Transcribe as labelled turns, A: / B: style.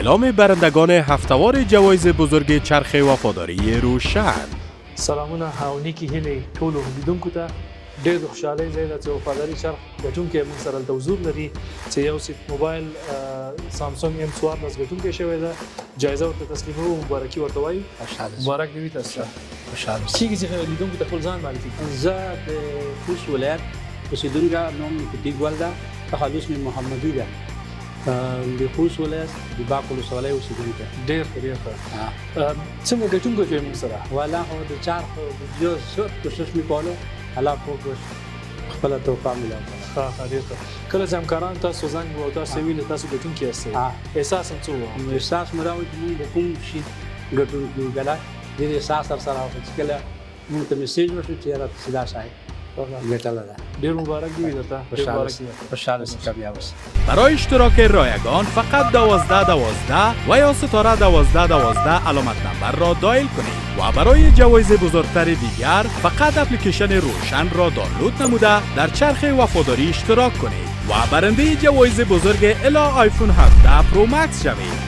A: اعلام برندگان هفته‌وار جوایز بزرگ چرخ وفاداری روشن.
B: سلامونه او نیکی هیلې ټولو لیدونکو ته ډېر د خوشحالۍ ځای ده چې وفاداري چرخ ګټونکی موږ سره دلته حضور لري چې یو سیټ موبایل سامسونګ M14 ګټونکی شوی ده. جایزه ورته تسلیموو، مبارکي ورته وایو. مبارک دې وي تاسو ته.
C: خوشحاله
B: چیرې چې لیدونکو ته خپل ځان معرفي کړي.
C: زه د خوست ولایت اوسېدونکی نوم مې فتیح ګل ده، تخلص مې محمدي ده. د خوست ولایت د باک ولسوالۍ اوسېدونکی.
B: ډېر ښه. څنګه ګټونکی شوی موږ سره؟
C: والا خو د چرخ د یو څه کوشش مې کولو، الله خو خپله توفیق مې راکړه.
B: ښه ډېر ښه. کله چې همکاران تاسو زنګ وو او تاسو ویل تاسو ګټونکي یاستئ، احساس هم څه و؟
C: احساس مې راوړی چې موږ د کوم شي ګټونکي یو ګله ډېر احساس سره راوړی چې کله موږ ته میسیج وشو چې یاره سیدا صاحب ګټله ده.
B: ډېر مبارک دې وي درته.
C: خوشحاله شم کامیاب اوسې.
A: برای اشتراک رایگان فقط 1212 و یا ستاره 1212 علامت نمبر را دایل کنید و برای جوایز بزرگتر دیگر فقط اپلیکیشن روشن را دانلود نموده در چرخ وفاداری اشتراک کنید و برنده جوایز بزرگ الی آیفون 17 پرو مکس شوید.